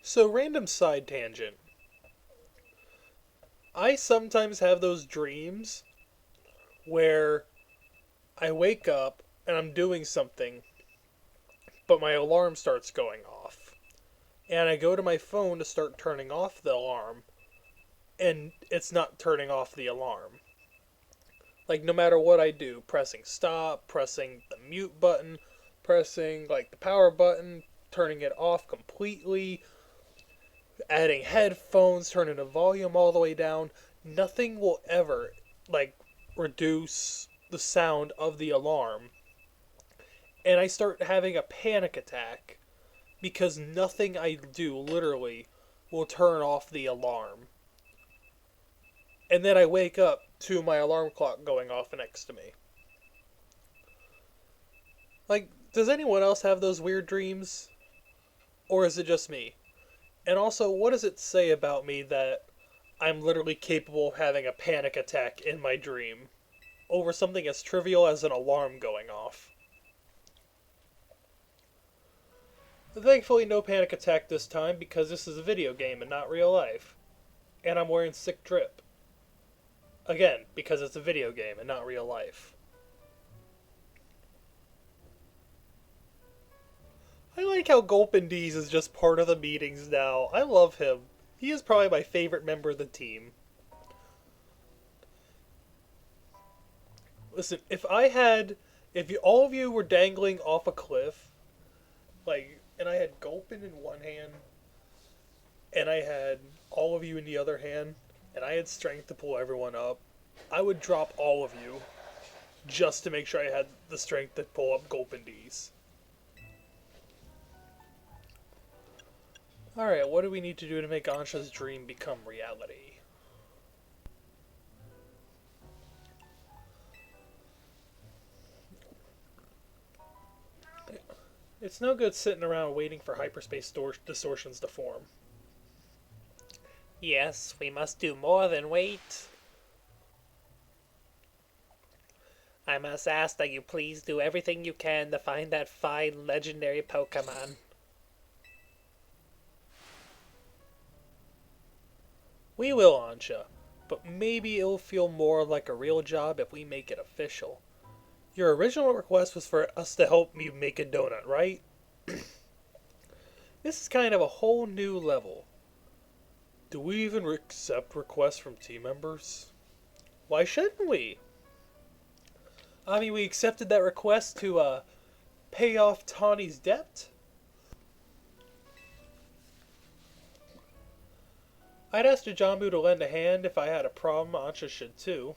So, random side tangent. I sometimes have those dreams where I wake up and I'm doing something, but my alarm starts going off. And I go to my phone to start turning off the alarm, and it's not turning off the alarm. Like, no matter what I do, pressing stop, pressing the mute button, pressing, like, the power button, turning it off completely, adding headphones, turning the volume all the way down, nothing will ever, like, reduce the sound of the alarm. And I start having a panic attack because nothing I do, literally, will turn off the alarm. And then I wake up to my alarm clock going off next to me. Like, does anyone else have those weird dreams? Or is it just me? And also, what does it say about me that I'm literally capable of having a panic attack in my dream over something as trivial as an alarm going off? Thankfully, no panic attack this time because this is a video game and not real life. And I'm wearing sick drip. Again, because it's a video game and not real life. I like how Gulpindees is just part of the meetings now. I love him. He is probably my favorite member of the team. Listen, if all of you were dangling off a cliff, like, and I had Gulpin in one hand, and I had all of you in the other hand, and I had strength to pull everyone up, I would drop all of you just to make sure I had the strength to pull up Gulpindees. Alright, what do we need to do to make Ansha's dream become reality? It's no good sitting around waiting for hyperspace distortions to form. Yes, we must do more than wait. I must ask that you please do everything you can to find that fine legendary Pokemon. We will, Ansha, but maybe it'll feel more like a real job if we make it official. Your original request was for us to help you make a donut, right? This is kind of a whole new level. Do we even accept requests from team members? Why shouldn't we? I mean, we accepted that request to, pay off Tawny's debt. I'd ask Jambu to lend a hand if I had a problem. Ansha should too.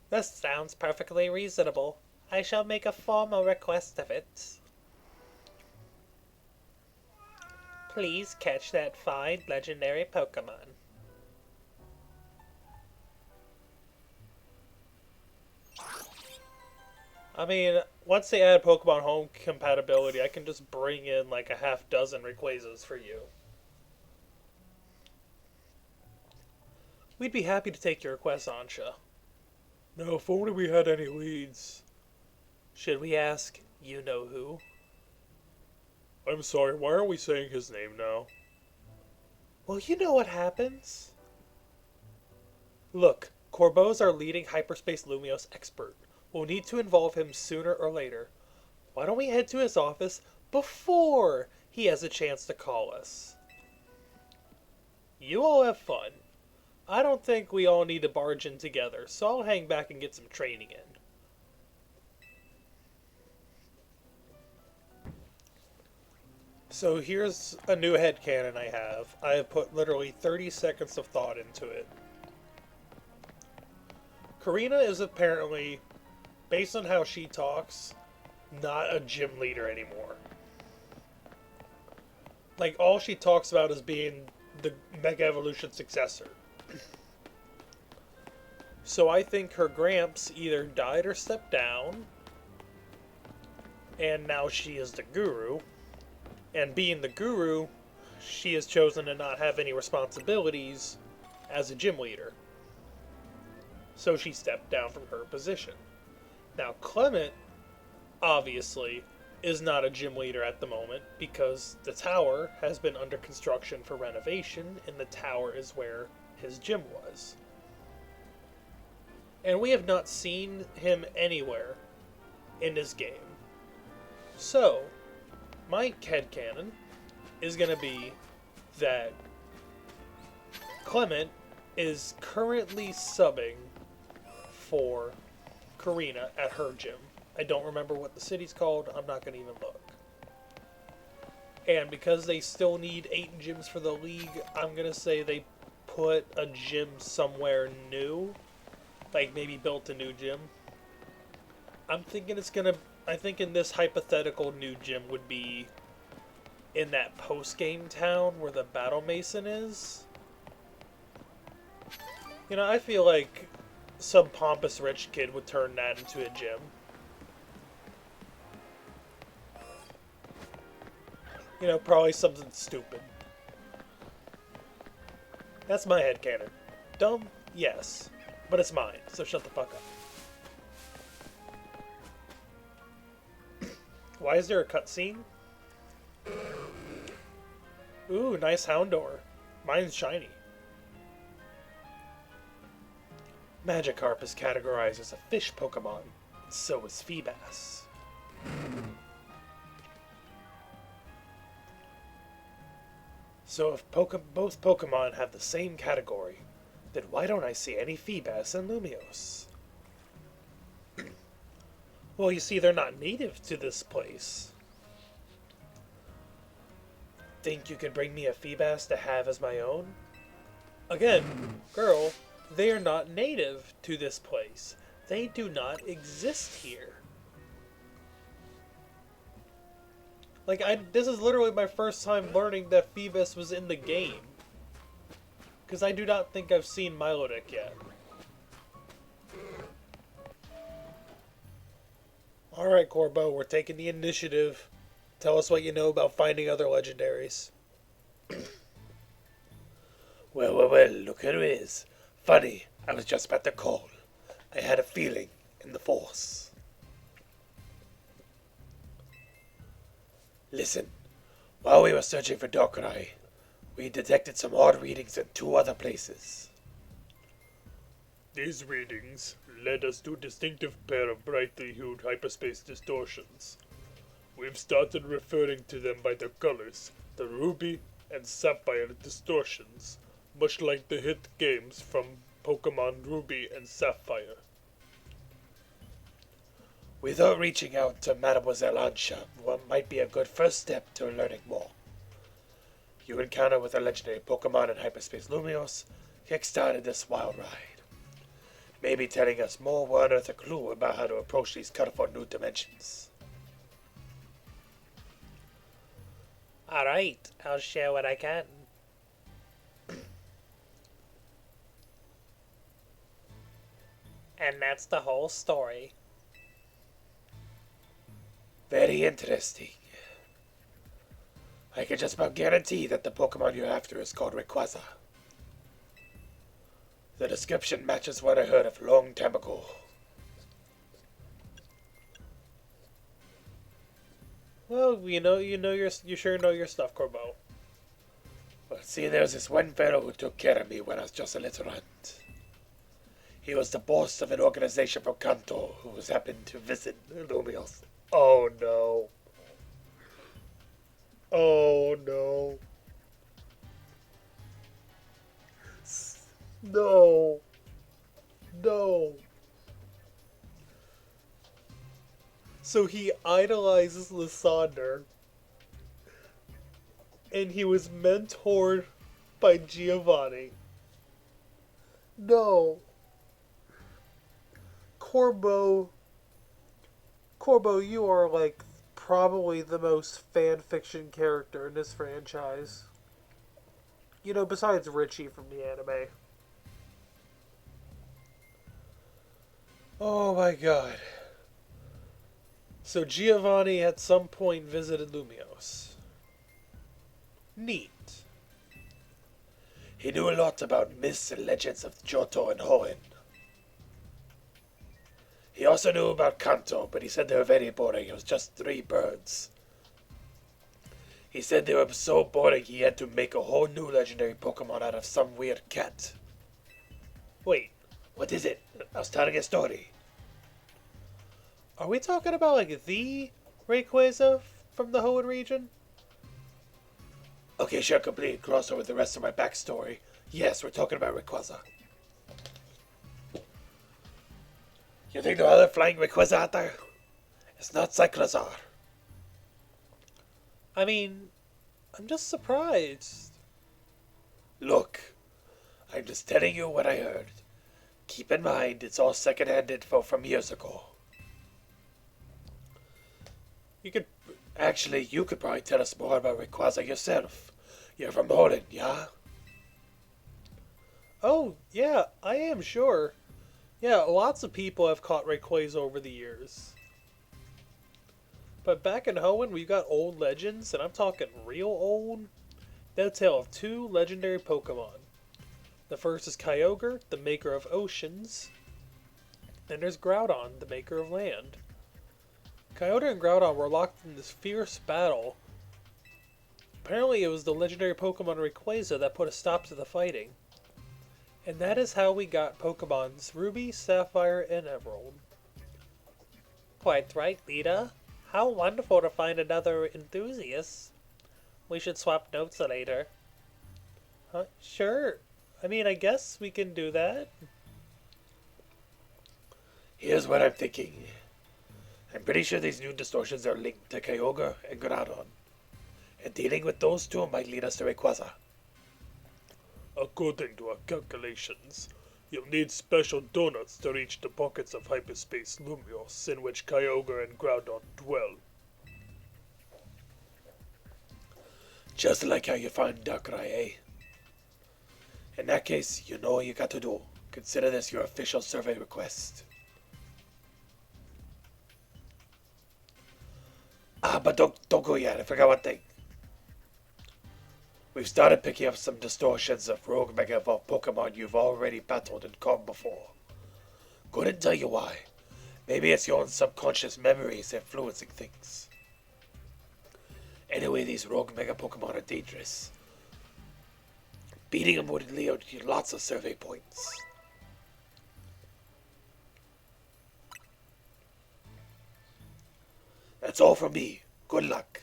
This sounds perfectly reasonable. I shall make a formal request of it. Please catch that fine legendary Pokemon. I mean, once they add Pokemon Home compatibility, I can just bring in like a half dozen Rayquazas for you. We'd be happy to take your request, Ansha. Now, if only we had any leads. Should we ask you know who? I'm sorry, why aren't we saying his name now? Well, you know what happens. Look, Corbeau's our leading hyperspace Lumiose expert. We'll need to involve him sooner or later. Why don't we head to his office before he has a chance to call us? You all have fun. I don't think we all need to barge in together, so I'll hang back and get some training in. So here's a new headcanon I have. I have put literally 30 seconds of thought into it. Karina is apparently, based on how she talks, not a gym leader anymore. Like, all she talks about is being the Mega Evolution successor. So I think her Gramps either died or stepped down, and now she is the guru. And being the guru, she has chosen to not have any responsibilities as a gym leader. So she stepped down from her position. Now Clement, obviously, is not a gym leader at the moment because the tower has been under construction for renovation, and the tower is where his gym was. And we have not seen him anywhere in this game. So, my headcanon is going to be that Clemont is currently subbing for Karina at her gym. I don't remember what the city's called. I'm not going to even look. And because they still need 8 gyms for the league, I'm going to say they put a gym somewhere new. Like maybe built a new gym. I'm thinking I think in this hypothetical new gym would be in that post-game town where the Battle Mason is. You know, I feel like some pompous rich kid would turn that into a gym. You know, probably something stupid. That's my headcanon. Dumb? Yes. But it's mine, so shut the fuck up. Why is there a cutscene? Ooh, nice Houndour. Mine's shiny. Magikarp is categorized as a fish Pokemon, and so is Feebas. So if both Pokemon have the same category, then why don't I see any Feebas and Lumiose? Well, you see, they're not native to this place. Think you can bring me a Feebas to have as my own? Again, girl, they are not native to this place. They do not exist here. Like, this is literally my first time learning that Feebas was in the game. Because I do not think I've seen Milotic yet. Alright, Corbeau, we're taking the initiative. Tell us what you know about finding other legendaries. Well, look who it is. Funny, I was just about to call. I had a feeling in the Force. Listen, while we were searching for Darkrai, we detected some odd readings in 2 other places. These readings led us to a distinctive pair of brightly hued hyperspace distortions. We've started referring to them by their colors, the ruby and sapphire distortions, much like the hit games from Pokemon Ruby and Sapphire. We thought reaching out to Mademoiselle Ansha might be a good first step to learning more. Your encounter with a legendary Pokemon in Hyperspace Lumiose kick-started this wild ride. Maybe telling us more will unearth a clue about how to approach these colorful new dimensions. Alright, I'll share what I can. And that's the whole story. Very interesting. I can just about guarantee that the Pokemon you're after is called Rayquaza. The description matches what I heard of long time ago. Well, you sure know your stuff, Corbeau. Well, see, there's this one fellow who took care of me when I was just a little runt. He was the boss of an organization from Kanto who was happened to visit Lumiose. Oh no. Oh no. No. No. So he idolizes Lysander. And he was mentored by Giovanni. No. Corbeau, you are like probably the most fan fiction character in this franchise. You know, besides Richie from the anime. Oh my god. So Giovanni at some point visited Lumiose. Neat. He knew a lot about myths and legends of Johto and Hoenn. He also knew about Kanto, but he said they were very boring. It was just 3 birds. He said they were so boring he had to make a whole new legendary Pokemon out of some weird cat. Wait, What is it? I was telling a story. are we talking about like the Rayquaza from the Hoenn region? Okay, sure, complete crossover with the rest of my backstory. Yes, we're talking about Rayquaza. You think there are other flying Rayquaza out there? It's not Cyclozar. I mean, I'm just surprised. Look, I'm just telling you what I heard. Keep in mind, it's all secondhand info from years ago. You could. Actually, you could probably tell us more about Rayquaza yourself. You're from Holland, yeah? Oh, yeah, I am sure. Yeah, lots of people have caught Rayquaza over the years. But back in Hoenn, we've got old legends, and I'm talking real old. They'll tell of 2 legendary Pokemon. The first is Kyogre, the maker of oceans. Then there's Groudon, the maker of land. Kyogre and Groudon were locked in this fierce battle. Apparently, it was the legendary Pokemon Rayquaza that put a stop to the fighting. And that is how we got Pokemons Ruby, Sapphire, and Emerald. Quite right, Lita. How wonderful to find another enthusiast. We should swap notes later. Huh? Sure. I mean, I guess we can do that. Here's what I'm thinking. I'm pretty sure these new distortions are linked to Kyogre and Groudon. And dealing with those 2 might lead us to Rayquaza. According to our calculations, you'll need special donuts to reach the pockets of hyperspace Lumios in which Kyogre and Groudon dwell. Just like how you found Darkrai, eh? In that case, you know what you got to do. Consider this your official survey request. But don't go yet. I forgot one thing. We've started picking up some distortions of rogue Mega Evolved Pokemon you've already battled and caught before. Couldn't tell you why. Maybe it's your own subconscious memories influencing things. Anyway, these rogue Mega Pokemon are dangerous. Beating them would lead you lots of survey points. That's all from me. Good luck.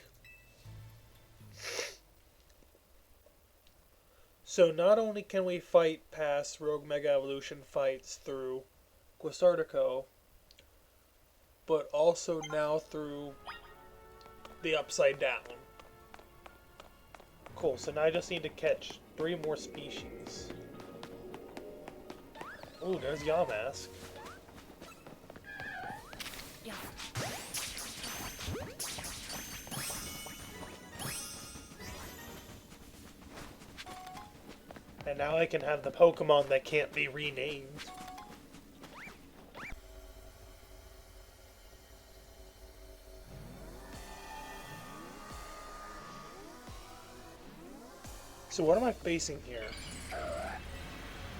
So not only can we fight past Rogue Mega Evolution fights through Quasartico, but also now through the Upside Down. Cool, so now I just need to catch 3 more species. Ooh, there's Yamask. Yeah. And now I can have the Pokemon that can't be renamed. So what am I facing here?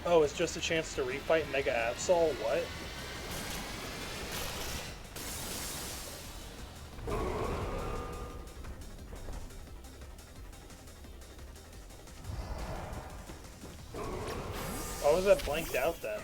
Oh, it's just a chance to refight Mega Absol? What? Why was that blanked out then?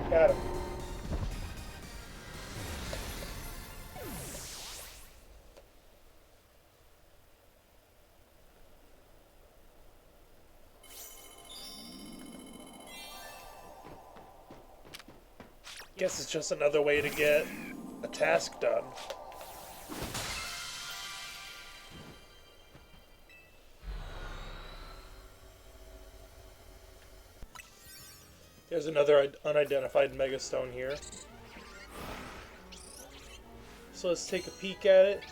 Got him. Guess it's just another way to get a task done. There's another unidentified Megastone here. So let's take a peek at it.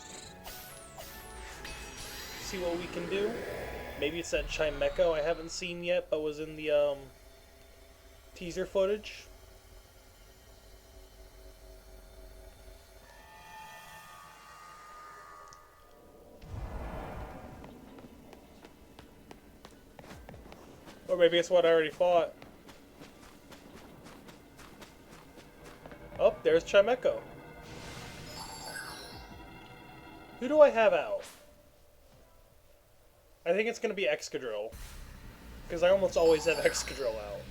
See what we can do. Maybe it's that Chimecho I haven't seen yet, but was in the teaser footage. Or maybe it's what I already fought. Oh, there's Chimecho. Who do I have out? I think it's going to be Excadrill. Because I almost always have Excadrill out.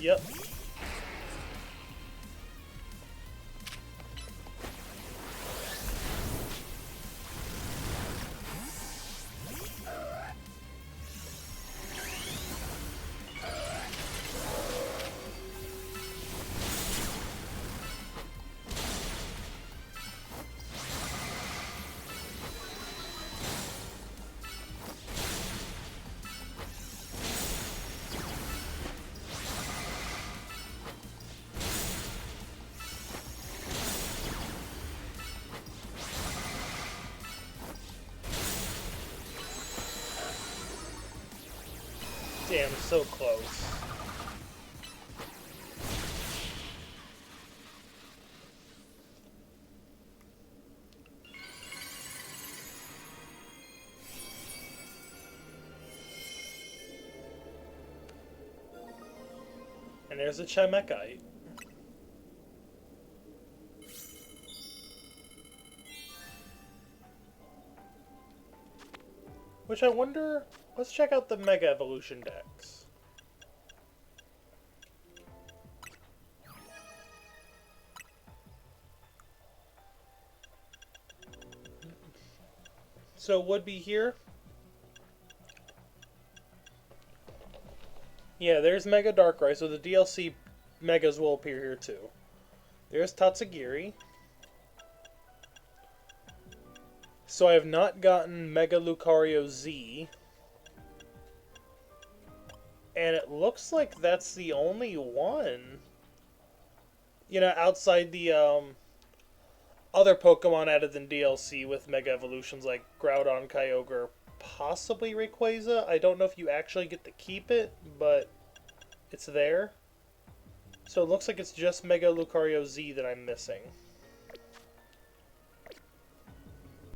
Yep. Damn, so close. And there's a Chimechite. Which I wonder... Let's check out the Mega Evolution decks. So it would be here. Yeah, there's Mega Darkrai, so the DLC Megas will appear here too. There's Tatsugiri. So I have not gotten Mega Lucario Z. And it looks like that's the only one. You know, outside the other Pokemon added in DLC with Mega Evolutions like Groudon and Kyogre, possibly Rayquaza. I don't know if you actually get to keep it, but it's there. So it looks like it's just Mega Lucario Z that I'm missing.